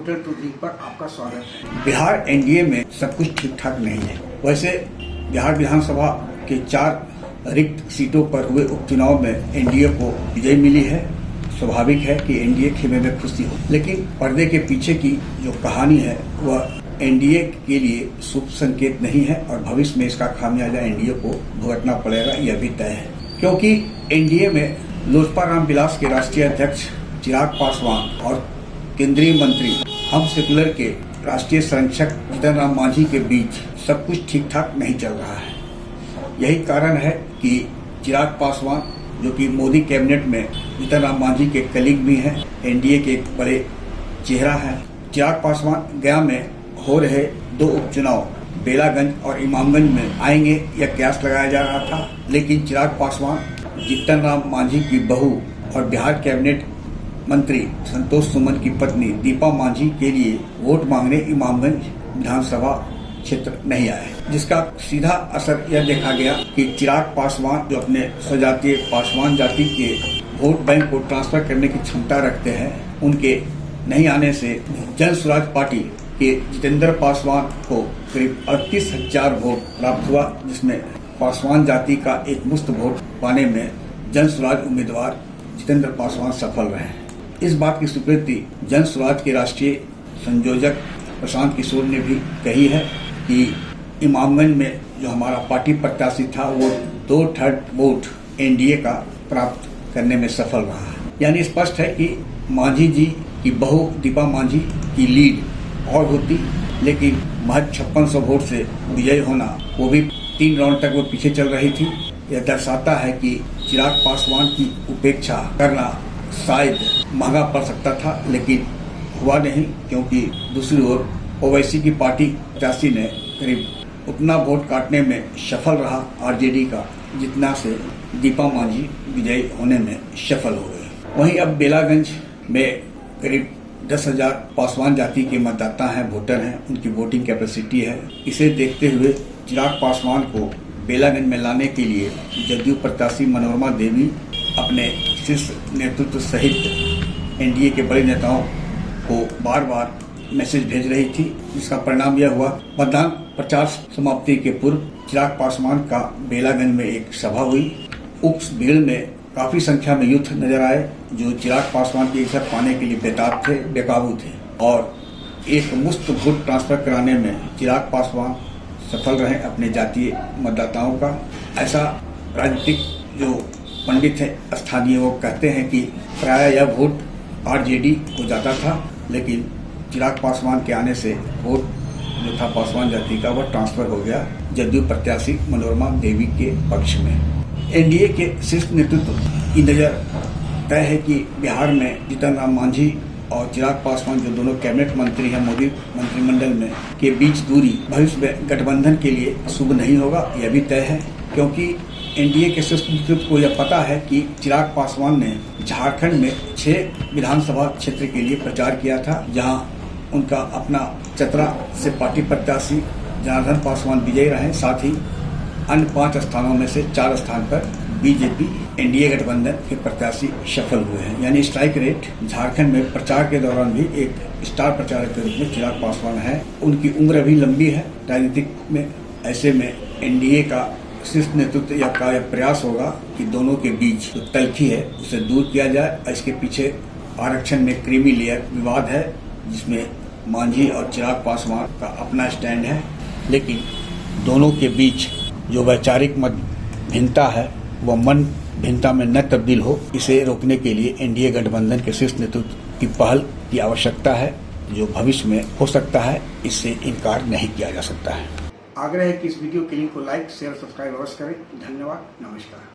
Hotel tourism पर आपका स्वागत है। बिहार एनडीए में सब कुछ ठीक ठाक नहीं है। वैसे बिहार विधानसभा के 4 रिक्त सीटों पर हुए उपचुनाव में एनडीए को विजय मिली है। स्वाभाविक है कि एनडीए खेमे में खुशी हो, लेकिन पर्दे के पीछे की जो कहानी है वह एनडीए के लिए शुभ संकेत नहीं है और भविष्य में इसका खामियाजा एनडीए को भुगतना पड़ेगा, यह भी तय है। क्योंकि एनडीए में लोजपा रामविलास के राष्ट्रीय अध्यक्ष चिराग पासवान और केंद्रीय मंत्री हम सेकुलर के राष्ट्रीय संरक्षक जीतन राम मांझी के बीच सब कुछ ठीक ठाक नहीं चल रहा है। यही कारण है कि चिराग पासवान, जो कि मोदी कैबिनेट में जीतन राम मांझी के कलीग भी हैं, एनडीए के एक बड़े चेहरा हैं। चिराग पासवान गया में हो रहे 2 उपचुनाव बेलागंज और इमामगंज में आएंगे यह कयास लगाया जा रहा था, लेकिन चिराग पासवान जीतन राम मांझी की बहू और बिहार कैबिनेट मंत्री संतोष सुमन की पत्नी दीपा मांझी के लिए वोट मांगने इमामगंज विधानसभा क्षेत्र नहीं आए, जिसका सीधा असर यह देखा गया कि चिराग पासवान, जो अपने स्वजातीय पासवान जाति के वोट बैंक को ट्रांसफर करने की क्षमता रखते हैं, उनके नहीं आने से जन स्वराज पार्टी के जितेंद्र पासवान को करीब 38,000 वोट प्राप्त हुआ, जिसमें पासवान जाति का एक मुश्त वोट पाने में जन स्वराज उम्मीदवार जितेंद्र पासवान सफल रहे। इस बात की स्वीकृति जन स्वराज के राष्ट्रीय संयोजक प्रशांत किशोर ने भी कही है कि इमामगंज में जो हमारा पार्टी प्रत्याशी था वो 2/3 वोट एनडीए का प्राप्त करने में सफल रहा है। यानी स्पष्ट है कि मांझी जी की बहू दीपा मांझी की लीड और होती, लेकिन महज 5600 वोट से विजयी होना, वो भी 3 राउंड तक वो पीछे चल रही थी। यह दर्शाता है कि चिराग पासवान की उपेक्षा करना शायद महंगा पड़ सकता था, लेकिन हुआ नहीं, क्योंकि दूसरी ओर ओवैसी की पार्टी प्रत्याशी ने करीब उतना वोट काटने में सफल रहा आरजेडी का, जितना से दीपा मांझी विजयी होने में सफल हो गए। वहीं अब बेलागंज में करीब 10,000 पासवान जाति के मतदाता हैं, वोटर हैं, उनकी वोटिंग कैपेसिटी है। इसे देखते हुए चिराग पासवान को बेलागंज में लाने के लिए जदयू प्रत्याशी मनोरमा देवी अपने शीर्ष नेतृत्व सहित एनडीए के बड़े नेताओं को बार बार मैसेज भेज रही थी, जिसका परिणाम यह हुआ मतदान प्रचार समाप्ति के पूर्व चिराग पासवान का बेलागंज में एक सभा हुई। उस भीड़ में काफी संख्या में यूथ नजर आए, जो चिराग पासवान की इज्जत पाने के लिए बेताब थे, बेकाबू थे, और एक मुफ्त वोट ट्रांसफर कराने में चिराग पासवान सफल रहे अपने जातीय मतदाताओं का। ऐसा राजनीतिक जो पंडित है स्थानीय, वो कहते हैं कि प्राय यह वोट आरजेडी को जाता था, लेकिन चिराग पासवान के आने से वोट जो था पासवान जाति का वह ट्रांसफर हो गया जदयू प्रत्याशी मनोरमा देवी के पक्ष में। एनडीए के शीर्ष नेतृत्व की नज़र तय है कि बिहार में जीतन राम मांझी और चिराग पासवान, जो दोनों कैबिनेट मंत्री हैं मोदी मंत्रिमंडल में, के बीच दूरी भविष्य में गठबंधन के लिए शुभ नहीं होगा, यह भी तय है। क्योंकि एनडीए के शीर्ष नेतृत्व को यह पता है कि चिराग पासवान ने झारखंड में 6 विधानसभा क्षेत्र के लिए प्रचार किया था, जहां उनका अपना चतरा से पार्टी प्रत्याशी जनार्दन पासवान विजयी रहे। साथ ही अन्य 5 स्थानों में से 4 स्थान पर बीजेपी एनडीए गठबंधन के प्रत्याशी सफल हुए हैं। यानी स्ट्राइक रेट झारखंड में प्रचार के दौरान भी एक स्टार प्रचारक के रूप में चिराग पासवान है। उनकी उम्र भी लंबी है राजनीतिक में। ऐसे में एनडीए का शीर्ष नेतृत्व या का प्रयास होगा कि दोनों के बीच जो तल्खी है उसे दूर किया जाए। इसके पीछे आरक्षण में क्रीमी लेयर विवाद है, जिसमें मांझी और चिराग पासवान का अपना स्टैंड है, लेकिन दोनों के बीच जो वैचारिक मत भिन्नता है वह मन भिन्नता में न तब्दील हो, इसे रोकने के लिए एनडीए गठबंधन के शीर्ष नेतृत्व की पहल की आवश्यकता है, जो भविष्य में हो सकता है। इससे इनकार नहीं किया जा सकता है। आग्रह है कि इस वीडियो के लिंक को लाइक, शेयर, सब्सक्राइब अवश्य करें। धन्यवाद, नमस्कार।